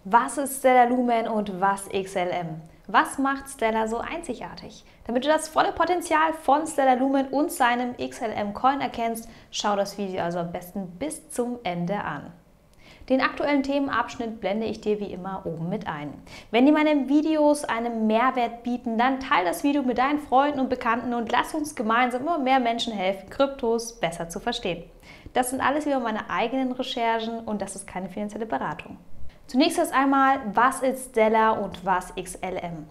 Was ist Stellar Lumen und was XLM? Was macht Stellar so einzigartig? Damit du das volle Potenzial von Stellar Lumen und seinem XLM Coin erkennst, schau das Video also am besten bis zum Ende an. Den aktuellen Themenabschnitt blende ich dir wie immer oben mit ein. Wenn dir meine Videos einen Mehrwert bieten, dann teile das Video mit deinen Freunden und Bekannten und lass uns gemeinsam immer mehr Menschen helfen, Kryptos besser zu verstehen. Das sind alles wieder meine eigenen Recherchen und das ist keine finanzielle Beratung. Zunächst erst einmal, was ist Stellar und was XLM?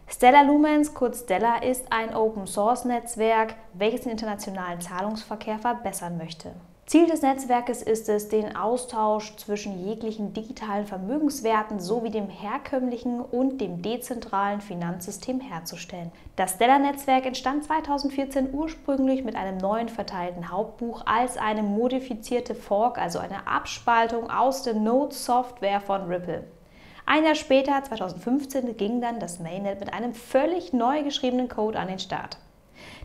Stellar Lumens, kurz Stellar, ist ein Open-Source-Netzwerk, welches den internationalen Zahlungsverkehr verbessern möchte. Ziel des Netzwerkes ist es, den Austausch zwischen jeglichen digitalen Vermögenswerten sowie dem herkömmlichen und dem dezentralen Finanzsystem herzustellen. Das Stellar-Netzwerk entstand 2014 ursprünglich mit einem neuen verteilten Hauptbuch als eine modifizierte Fork, also eine Abspaltung aus der Node-Software von Ripple. Ein Jahr später, 2015, ging dann das Mainnet mit einem völlig neu geschriebenen Code an den Start.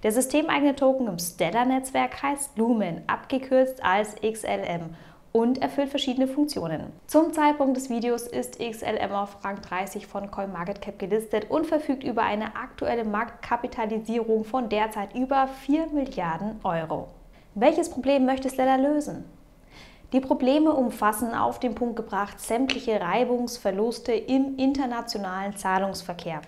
Der systemeigene Token im Stellar-Netzwerk heißt Lumen, abgekürzt als XLM, und erfüllt verschiedene Funktionen. Zum Zeitpunkt des Videos ist XLM auf Rang 30 von CoinMarketCap gelistet und verfügt über eine aktuelle Marktkapitalisierung von derzeit über 4 Milliarden Euro. Welches Problem möchte Stellar lösen? Die Probleme umfassen auf den Punkt gebracht sämtliche Reibungsverluste im internationalen Zahlungsverkehr.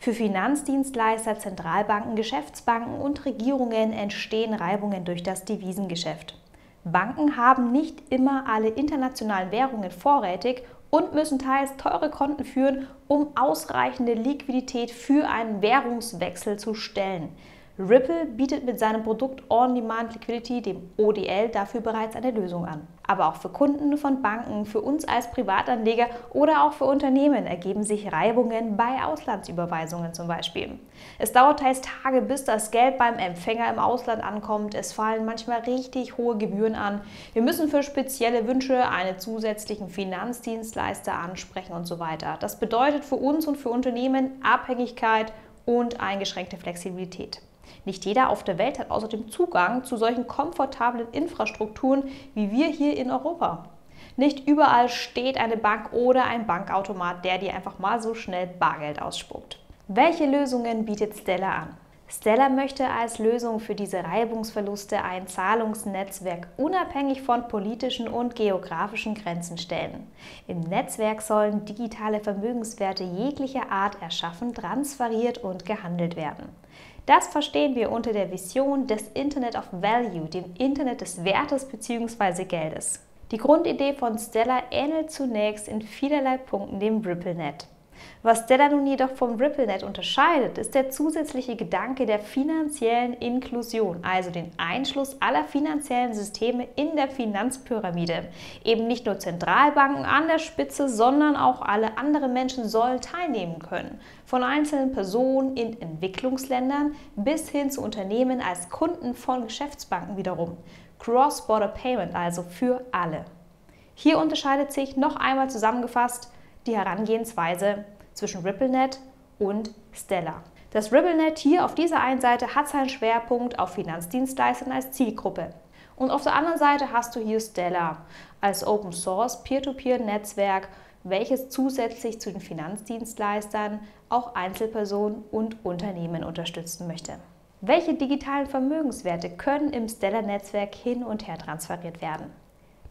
Für Finanzdienstleister, Zentralbanken, Geschäftsbanken und Regierungen entstehen Reibungen durch das Devisengeschäft. Banken haben nicht immer alle internationalen Währungen vorrätig und müssen teils teure Konten führen, um ausreichende Liquidität für einen Währungswechsel zu stellen. Ripple bietet mit seinem Produkt On-Demand Liquidity, dem ODL, dafür bereits eine Lösung an. Aber auch für Kunden von Banken, für uns als Privatanleger oder auch für Unternehmen ergeben sich Reibungen bei Auslandsüberweisungen zum Beispiel. Es dauert teils Tage, bis das Geld beim Empfänger im Ausland ankommt. Es fallen manchmal richtig hohe Gebühren an. Wir müssen für spezielle Wünsche einen zusätzlichen Finanzdienstleister ansprechen und so weiter. Das bedeutet für uns und für Unternehmen Abhängigkeit und eingeschränkte Flexibilität. Nicht jeder auf der Welt hat außerdem Zugang zu solchen komfortablen Infrastrukturen wie wir hier in Europa. Nicht überall steht eine Bank oder ein Bankautomat, der dir einfach mal so schnell Bargeld ausspuckt. Welche Lösungen bietet Stellar an? Stellar möchte als Lösung für diese Reibungsverluste ein Zahlungsnetzwerk unabhängig von politischen und geografischen Grenzen stellen. Im Netzwerk sollen digitale Vermögenswerte jeglicher Art erschaffen, transferiert und gehandelt werden. Das verstehen wir unter der Vision des Internet of Value, dem Internet des Wertes bzw. Geldes. Die Grundidee von Stellar ähnelt zunächst in vielerlei Punkten dem RippleNet. Was Stellar nun jedoch vom RippleNet unterscheidet, ist der zusätzliche Gedanke der finanziellen Inklusion, also den Einschluss aller finanziellen Systeme in der Finanzpyramide. Eben nicht nur Zentralbanken an der Spitze, sondern auch alle anderen Menschen sollen teilnehmen können. Von einzelnen Personen in Entwicklungsländern bis hin zu Unternehmen als Kunden von Geschäftsbanken wiederum. Cross-Border Payment, also für alle. Hier unterscheidet sich noch einmal zusammengefasst die Herangehensweise zwischen RippleNet und Stellar. Das RippleNet hier auf dieser einen Seite hat seinen Schwerpunkt auf Finanzdienstleistern als Zielgruppe. Und auf der anderen Seite hast du hier Stellar als Open Source Peer-to-Peer-Netzwerk, welches zusätzlich zu den Finanzdienstleistern auch Einzelpersonen und Unternehmen unterstützen möchte. Welche digitalen Vermögenswerte können im Stellar-Netzwerk hin und her transferiert werden?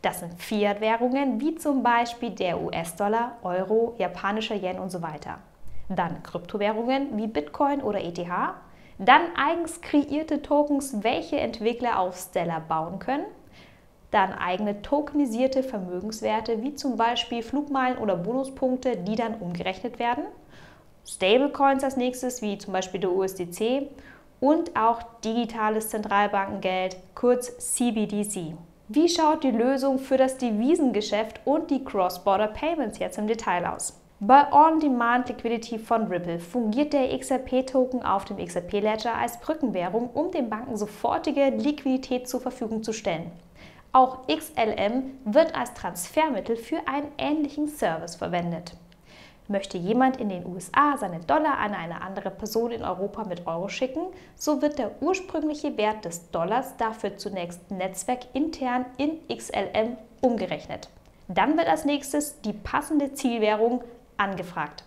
Das sind Fiat-Währungen wie zum Beispiel der US-Dollar, Euro, japanischer Yen und so weiter. Dann Kryptowährungen wie Bitcoin oder ETH. Dann eigens kreierte Tokens, welche Entwickler auf Stellar bauen können. Dann eigene tokenisierte Vermögenswerte wie zum Beispiel Flugmeilen oder Bonuspunkte, die dann umgerechnet werden. Stablecoins als nächstes wie zum Beispiel der USDC und auch digitales Zentralbankengeld, kurz CBDC. Wie schaut die Lösung für das Devisengeschäft und die Cross-Border Payments jetzt im Detail aus? Bei On-Demand Liquidity von Ripple fungiert der XRP-Token auf dem XRP-Ledger als Brückenwährung, um den Banken sofortige Liquidität zur Verfügung zu stellen. Auch XLM wird als Transfermittel für einen ähnlichen Service verwendet. Möchte jemand in den USA seine Dollar an eine andere Person in Europa mit Euro schicken, so wird der ursprüngliche Wert des Dollars dafür zunächst netzwerkintern in XLM umgerechnet. Dann wird als nächstes die passende Zielwährung angefragt.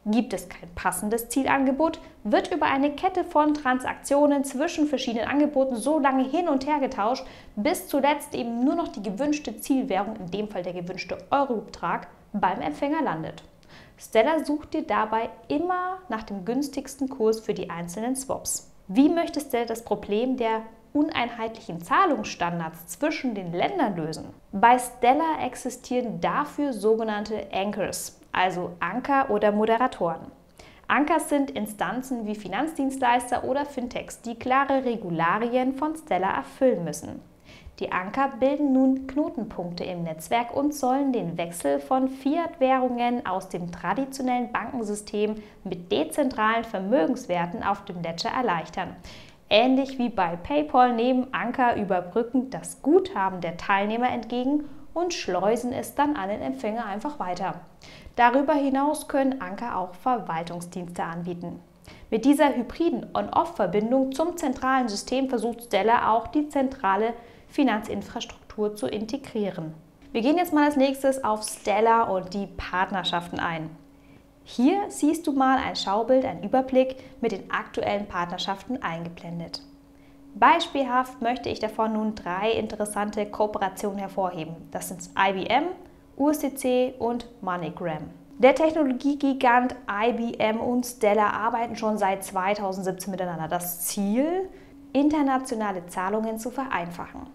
Gibt es kein passendes Zielangebot, wird über eine Kette von Transaktionen zwischen verschiedenen Angeboten so lange hin und her getauscht, bis zuletzt eben nur noch die gewünschte Zielwährung, in dem Fall der gewünschte Eurobetrag, beim Empfänger landet. Stellar sucht dir dabei immer nach dem günstigsten Kurs für die einzelnen Swaps. Wie möchte Stellar das Problem der uneinheitlichen Zahlungsstandards zwischen den Ländern lösen? Bei Stellar existieren dafür sogenannte Anchors, also Anker oder Moderatoren. Anchors sind Instanzen wie Finanzdienstleister oder Fintechs, die klare Regularien von Stellar erfüllen müssen. Die Anker bilden nun Knotenpunkte im Netzwerk und sollen den Wechsel von Fiat-Währungen aus dem traditionellen Bankensystem mit dezentralen Vermögenswerten auf dem Ledger erleichtern. Ähnlich wie bei PayPal nehmen Anker überbrückend das Guthaben der Teilnehmer entgegen und schleusen es dann an den Empfänger einfach weiter. Darüber hinaus können Anker auch Verwaltungsdienste anbieten. Mit dieser hybriden On-Off-Verbindung zum zentralen System versucht Stellar auch die zentrale Finanzinfrastruktur zu integrieren. Wir gehen jetzt mal als nächstes auf Stellar und die Partnerschaften ein. Hier siehst du mal ein Schaubild, einen Überblick mit den aktuellen Partnerschaften eingeblendet. Beispielhaft möchte ich davon nun 3 interessante Kooperationen hervorheben. Das sind IBM, USDC und MoneyGram. Der Technologiegigant IBM und Stellar arbeiten schon seit 2017 miteinander. Das Ziel, internationale Zahlungen zu vereinfachen.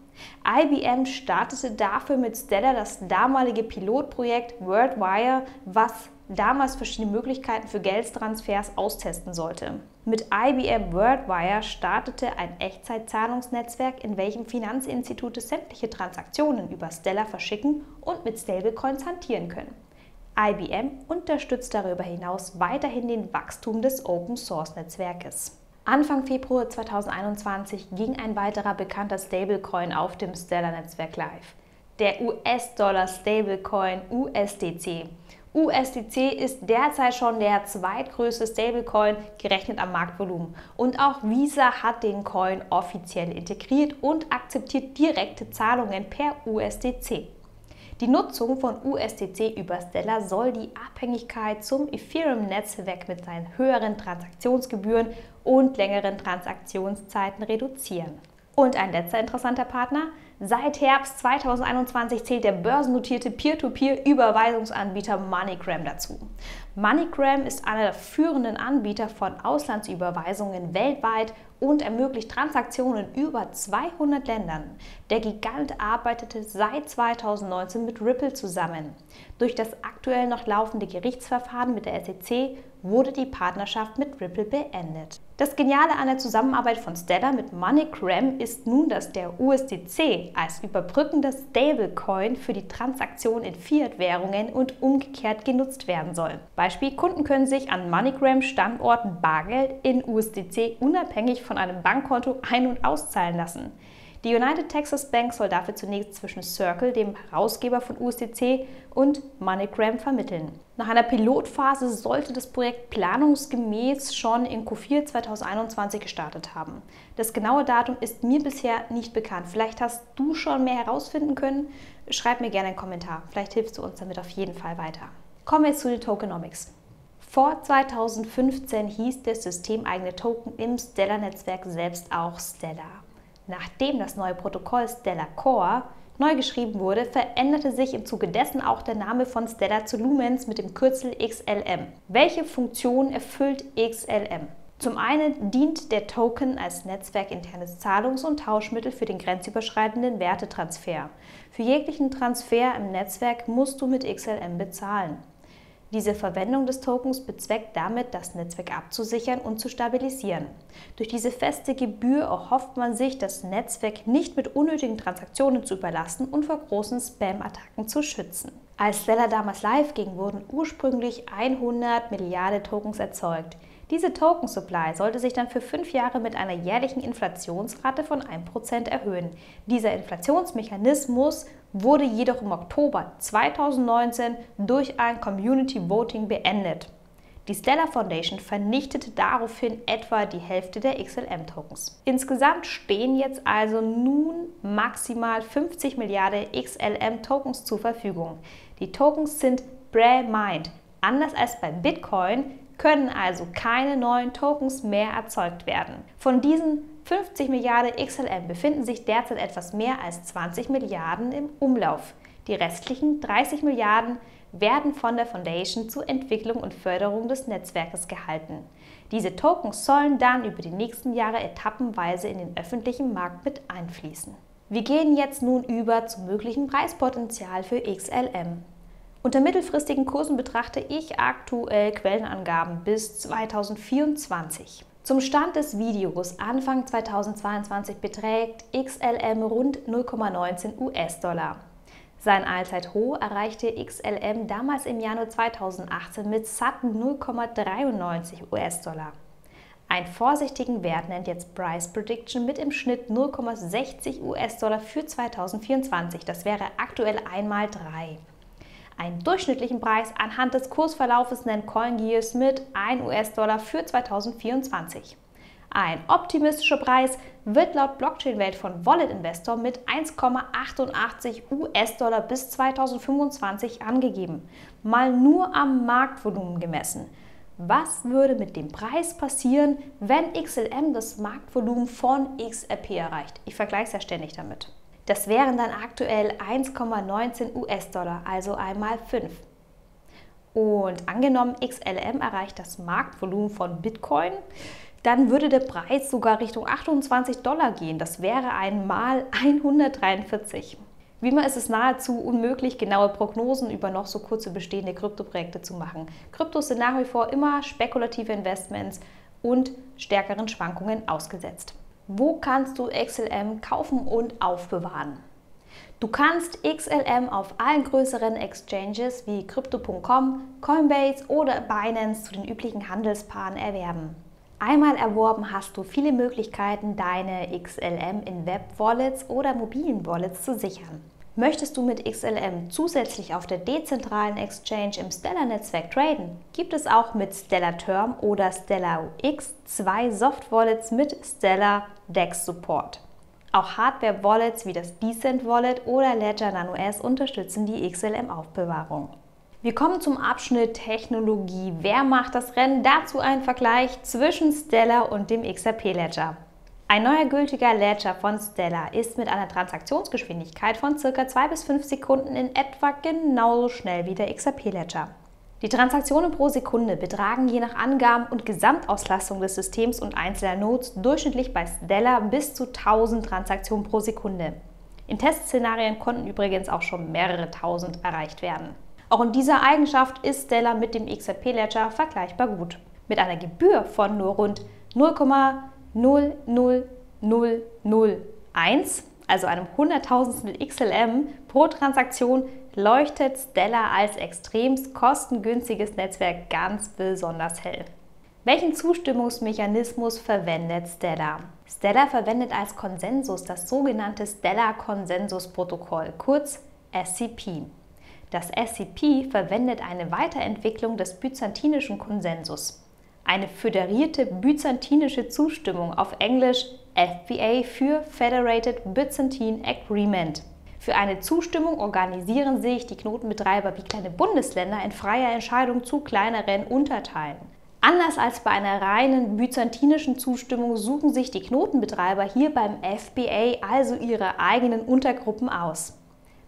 IBM startete dafür mit Stellar das damalige Pilotprojekt WorldWire, was damals verschiedene Möglichkeiten für Geldtransfers austesten sollte. Mit IBM WorldWire startete ein Echtzeitzahlungsnetzwerk, in welchem Finanzinstitute sämtliche Transaktionen über Stellar verschicken und mit Stablecoins hantieren können. IBM unterstützt darüber hinaus weiterhin den Wachstum des Open-Source-Netzwerkes. Anfang Februar 2021 ging ein weiterer bekannter Stablecoin auf dem Stellar-Netzwerk live. Der US-Dollar-Stablecoin USDC. USDC ist derzeit schon der zweitgrößte Stablecoin, gerechnet am Marktvolumen. Und auch Visa hat den Coin offiziell integriert und akzeptiert direkte Zahlungen per USDC. Die Nutzung von USDC über Stellar soll die Abhängigkeit zum Ethereum-Netzwerk mit seinen höheren Transaktionsgebühren und längeren Transaktionszeiten reduzieren. Und ein letzter interessanter Partner: Seit Herbst 2021 zählt der börsennotierte Peer-to-Peer-Überweisungsanbieter MoneyGram dazu. MoneyGram ist einer der führenden Anbieter von Auslandsüberweisungen weltweit und ermöglicht Transaktionen in über 200 Ländern. Der Gigant arbeitete seit 2019 mit Ripple zusammen. Durch das aktuell noch laufende Gerichtsverfahren mit der SEC wurde die Partnerschaft mit Ripple beendet. Das Geniale an der Zusammenarbeit von Stellar mit MoneyGram ist nun, dass der USDC als überbrückendes Stablecoin für die Transaktion in Fiat-Währungen und umgekehrt genutzt werden soll. Beispiel: Kunden können sich an MoneyGram-Standorten Bargeld in USDC unabhängig von einem Bankkonto ein- und auszahlen lassen. Die United Texas Bank soll dafür zunächst zwischen Circle, dem Herausgeber von USDC, und MoneyGram vermitteln. Nach einer Pilotphase sollte das Projekt planungsgemäß schon in Q4 2021 gestartet haben. Das genaue Datum ist mir bisher nicht bekannt. Vielleicht hast du schon mehr herausfinden können? Schreib mir gerne einen Kommentar. Vielleicht hilfst du uns damit auf jeden Fall weiter. Kommen wir jetzt zu den Tokenomics. Vor 2015 hieß der systemeigene Token im Stellar-Netzwerk selbst auch Stellar. Nachdem das neue Protokoll Stellar Core neu geschrieben wurde, veränderte sich im Zuge dessen auch der Name von Stellar zu Lumens mit dem Kürzel XLM. Welche Funktion erfüllt XLM? Zum einen dient der Token als netzwerkinternes Zahlungs- und Tauschmittel für den grenzüberschreitenden Wertetransfer. Für jeglichen Transfer im Netzwerk musst du mit XLM bezahlen. Diese Verwendung des Tokens bezweckt damit, das Netzwerk abzusichern und zu stabilisieren. Durch diese feste Gebühr erhofft man sich, das Netzwerk nicht mit unnötigen Transaktionen zu überlasten und vor großen Spam-Attacken zu schützen. Als Stellar damals live ging, wurden ursprünglich 100 Milliarden Tokens erzeugt. Diese Token-Supply sollte sich dann für 5 Jahre mit einer jährlichen Inflationsrate von 1% erhöhen. Dieser Inflationsmechanismus wurde jedoch im Oktober 2019 durch ein Community Voting beendet. Die Stellar Foundation vernichtete daraufhin etwa die Hälfte der XLM-Tokens. Insgesamt stehen jetzt also nun maximal 50 Milliarden XLM-Tokens zur Verfügung. Die Tokens sind pre-mined. Anders als bei Bitcoin können also keine neuen Tokens mehr erzeugt werden. Von diesen 50 Milliarden XLM befinden sich derzeit etwas mehr als 20 Milliarden im Umlauf. Die restlichen 30 Milliarden werden von der Foundation zur Entwicklung und Förderung des Netzwerkes gehalten. Diese Tokens sollen dann über die nächsten Jahre etappenweise in den öffentlichen Markt mit einfließen. Wir gehen jetzt nun über zum möglichen Preispotenzial für XLM. Unter mittelfristigen Kursen betrachte ich aktuell Quellenangaben bis 2024. Zum Stand des Videos Anfang 2022 beträgt XLM rund 0,19 US-Dollar. Sein Allzeithoch erreichte XLM damals im Januar 2018 mit satten 0,93 US-Dollar. Einen vorsichtigen Wert nennt jetzt Price Prediction mit im Schnitt 0,60 US-Dollar für 2024. Das wäre aktuell einmal 3. Einen durchschnittlichen Preis anhand des Kursverlaufes nennt CoinGears mit 1 US-Dollar für 2024. Ein optimistischer Preis wird laut Blockchain-Welt von Wallet Investor mit 1,88 US-Dollar bis 2025 angegeben, mal nur am Marktvolumen gemessen. Was würde mit dem Preis passieren, wenn XLM das Marktvolumen von XRP erreicht? Ich vergleiche es ja ständig damit. Das wären dann aktuell 1,19 US-Dollar, also einmal 5. Und angenommen, XLM erreicht das Marktvolumen von Bitcoin, dann würde der Preis sogar Richtung 28 Dollar gehen. Das wäre einmal 143. Wie immer ist es nahezu unmöglich, genaue Prognosen über noch so kurze bestehende Kryptoprojekte zu machen. Kryptos sind nach wie vor immer spekulative Investments und stärkeren Schwankungen ausgesetzt. Wo kannst du XLM kaufen und aufbewahren? Du kannst XLM auf allen größeren Exchanges wie Crypto.com, Coinbase oder Binance zu den üblichen Handelspaaren erwerben. Einmal erworben, hast du viele Möglichkeiten, deine XLM in Web-Wallets oder mobilen Wallets zu sichern. Möchtest du mit XLM zusätzlich auf der dezentralen Exchange im Stellar-Netzwerk traden, gibt es auch mit Stellar Term oder Stellar UX 2 Soft-Wallets mit Stellar DEX Support. Auch Hardware-Wallets wie das Decent Wallet oder Ledger Nano S unterstützen die XLM-Aufbewahrung. Wir kommen zum Abschnitt Technologie. Wer macht das Rennen? Dazu ein Vergleich zwischen Stellar und dem XRP Ledger. Ein neuer gültiger Ledger von Stellar ist mit einer Transaktionsgeschwindigkeit von ca. 2 bis 5 Sekunden in etwa genauso schnell wie der XRP Ledger. Die Transaktionen pro Sekunde betragen je nach Angaben und Gesamtauslastung des Systems und einzelner Nodes durchschnittlich bei Stellar bis zu 1000 Transaktionen pro Sekunde. In Testszenarien konnten übrigens auch schon mehrere tausend erreicht werden. Auch in dieser Eigenschaft ist Stellar mit dem XRP Ledger vergleichbar gut. Mit einer Gebühr von nur rund 0,00001, also einem Hunderttausendstel XLM pro Transaktion, leuchtet Stellar als extremst kostengünstiges Netzwerk ganz besonders hell. Welchen Zustimmungsmechanismus verwendet Stellar? Stellar verwendet als Konsensus das sogenannte Stellar-Konsensus-Protokoll, kurz SCP. Das SCP verwendet eine Weiterentwicklung des byzantinischen Konsensus. Eine föderierte byzantinische Zustimmung, auf Englisch FBA für Federated Byzantine Agreement. Für eine Zustimmung organisieren sich die Knotenbetreiber wie kleine Bundesländer in freier Entscheidung zu kleineren Unterteilen. Anders als bei einer reinen byzantinischen Zustimmung suchen sich die Knotenbetreiber hier beim FBA also ihre eigenen Untergruppen aus.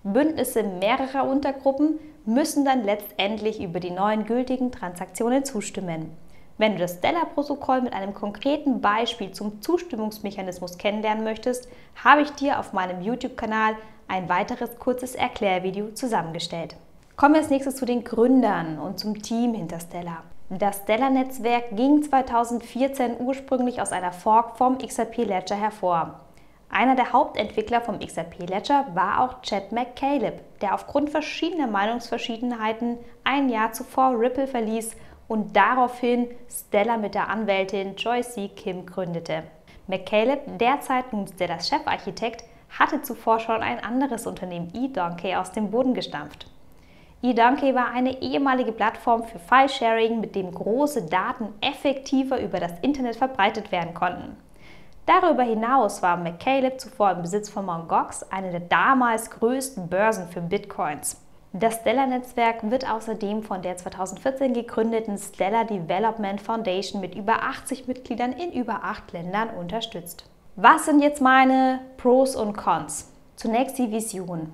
Bündnisse mehrerer Untergruppen müssen dann letztendlich über die neuen gültigen Transaktionen zustimmen. Wenn du das Stellar-Protokoll mit einem konkreten Beispiel zum Zustimmungsmechanismus kennenlernen möchtest, habe ich dir auf meinem YouTube-Kanal ein weiteres kurzes Erklärvideo zusammengestellt. Kommen wir als nächstes zu den Gründern und zum Team hinter Stellar. Das Stellar-Netzwerk ging 2014 ursprünglich aus einer Fork vom XRP Ledger hervor. Einer der Hauptentwickler vom XRP Ledger war auch Chad McCaleb, der aufgrund verschiedener Meinungsverschiedenheiten ein Jahr zuvor Ripple verließ und daraufhin Stellar mit der Anwältin Joyce Kim gründete. McCaleb, derzeit nun Stellars Chefarchitekt, hatte zuvor schon ein anderes Unternehmen, eDonkey, aus dem Boden gestampft. eDonkey war eine ehemalige Plattform für File-Sharing, mit dem große Daten effektiver über das Internet verbreitet werden konnten. Darüber hinaus war McCaleb zuvor im Besitz von Mt. Gox, eine der damals größten Börsen für Bitcoins. Das Stellar-Netzwerk wird außerdem von der 2014 gegründeten Stellar Development Foundation mit über 80 Mitgliedern in über 8 Ländern unterstützt. Was sind jetzt meine Pros und Cons? Zunächst die Vision.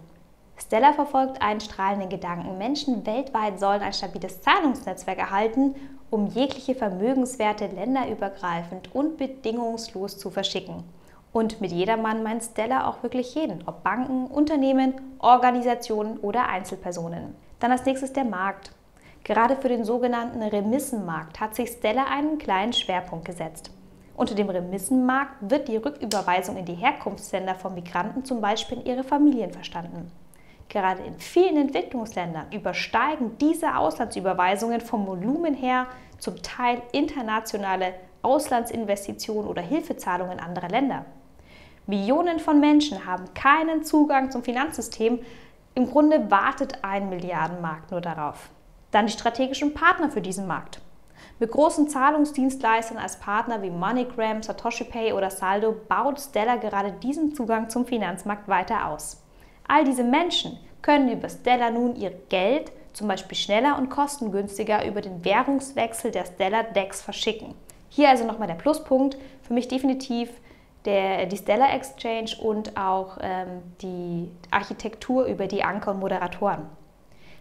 Stellar verfolgt einen strahlenden Gedanken. Menschen weltweit sollen ein stabiles Zahlungsnetzwerk erhalten, um jegliche Vermögenswerte länderübergreifend und bedingungslos zu verschicken. Und mit jedermann meint Stellar auch wirklich jeden, ob Banken, Unternehmen, Organisationen oder Einzelpersonen. Dann als nächstes der Markt. Gerade für den sogenannten Remissenmarkt hat sich Stellar einen kleinen Schwerpunkt gesetzt. Unter dem Remissenmarkt wird die Rücküberweisung in die Herkunftsländer von Migranten zum Beispiel in ihre Familien verstanden. Gerade in vielen Entwicklungsländern übersteigen diese Auslandsüberweisungen vom Volumen her zum Teil internationale Auslandsinvestitionen oder Hilfezahlungen anderer Länder. Millionen von Menschen haben keinen Zugang zum Finanzsystem. Im Grunde wartet ein Milliardenmarkt nur darauf. Dann die strategischen Partner für diesen Markt. Mit großen Zahlungsdienstleistern als Partner wie MoneyGram, Satoshi Pay oder Saldo baut Stellar gerade diesen Zugang zum Finanzmarkt weiter aus. All diese Menschen können über Stellar nun ihr Geld zum Beispiel schneller und kostengünstiger über den Währungswechsel der Stellar DEX verschicken. Hier also nochmal der Pluspunkt, für mich definitiv die Stellar Exchange und auch die Architektur über die Anker und Moderatoren.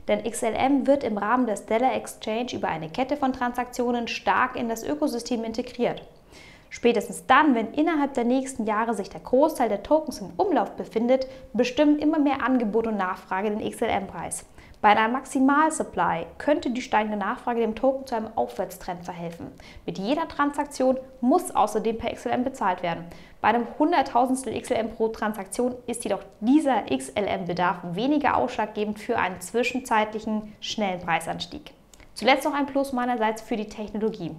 Denn XLM wird im Rahmen der Stellar Exchange über eine Kette von Transaktionen stark in das Ökosystem integriert. Spätestens dann, wenn innerhalb der nächsten Jahre sich der Großteil der Tokens im Umlauf befindet, bestimmen immer mehr Angebot und Nachfrage den XLM-Preis. Bei einer Maximal-Supply könnte die steigende Nachfrage dem Token zu einem Aufwärtstrend verhelfen. Mit jeder Transaktion muss außerdem per XLM bezahlt werden. Bei einem Hunderttausendstel XLM pro Transaktion ist jedoch dieser XLM-Bedarf weniger ausschlaggebend für einen zwischenzeitlichen schnellen Preisanstieg. Zuletzt noch ein Plus meinerseits für die Technologie.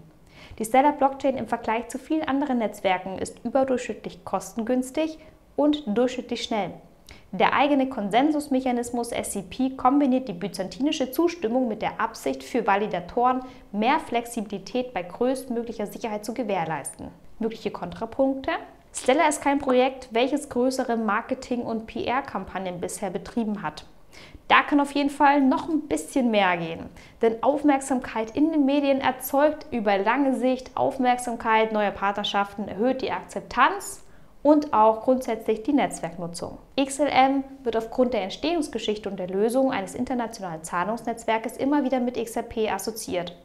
Die Stellar Blockchain im Vergleich zu vielen anderen Netzwerken ist überdurchschnittlich kostengünstig und durchschnittlich schnell. Der eigene Konsensusmechanismus SCP kombiniert die byzantinische Zustimmung mit der Absicht für Validatoren, mehr Flexibilität bei größtmöglicher Sicherheit zu gewährleisten. Mögliche Kontrapunkte? Stellar ist kein Projekt, welches größere Marketing- und PR-Kampagnen bisher betrieben hat. Da kann auf jeden Fall noch ein bisschen mehr gehen, denn Aufmerksamkeit in den Medien erzeugt über lange Sicht Aufmerksamkeit, neue Partnerschaften, erhöht die Akzeptanz und auch grundsätzlich die Netzwerknutzung. XLM wird aufgrund der Entstehungsgeschichte und der Lösung eines internationalen Zahlungsnetzwerkes immer wieder mit XRP assoziiert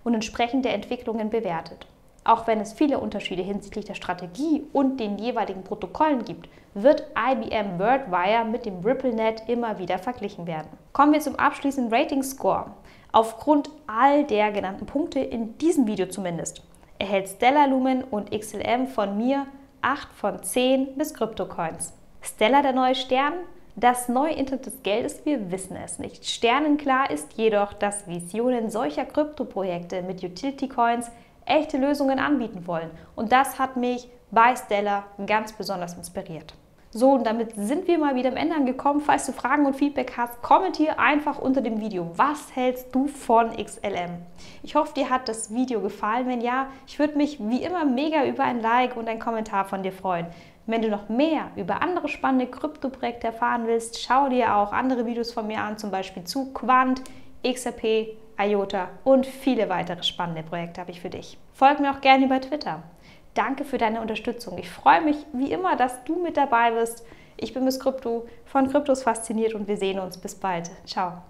und entsprechend der Entwicklungen bewertet. Auch wenn es viele Unterschiede hinsichtlich der Strategie und den jeweiligen Protokollen gibt, wird IBM WorldWire mit dem RippleNet immer wieder verglichen werden. Kommen wir zum abschließenden Rating Score. Aufgrund all der genannten Punkte, in diesem Video zumindest, erhält Stellar Lumen und XLM von mir 8 von 10 bis Kryptocoins. Stellar der neue Stern? Das neue Internet des Geldes? Wir wissen es nicht. Sternenklar ist jedoch, dass Visionen solcher Kryptoprojekte mit Utility Coins echte Lösungen anbieten wollen. Und das hat mich bei Stellar ganz besonders inspiriert. So, und damit sind wir mal wieder am Ende angekommen. Falls du Fragen und Feedback hast, kommentiere einfach unter dem Video. Was hältst du von XLM? Ich hoffe, dir hat das Video gefallen. Wenn ja, ich würde mich wie immer mega über ein Like und einen Kommentar von dir freuen. Wenn du noch mehr über andere spannende Kryptoprojekte erfahren willst, schau dir auch andere Videos von mir an, zum Beispiel zu Quant, XRP, IOTA und viele weitere spannende Projekte habe ich für dich. Folg mir auch gerne über Twitter. Danke für deine Unterstützung. Ich freue mich wie immer, dass du mit dabei bist. Ich bin Miss Krypto, von Kryptos fasziniert und wir sehen uns. Bis bald. Ciao.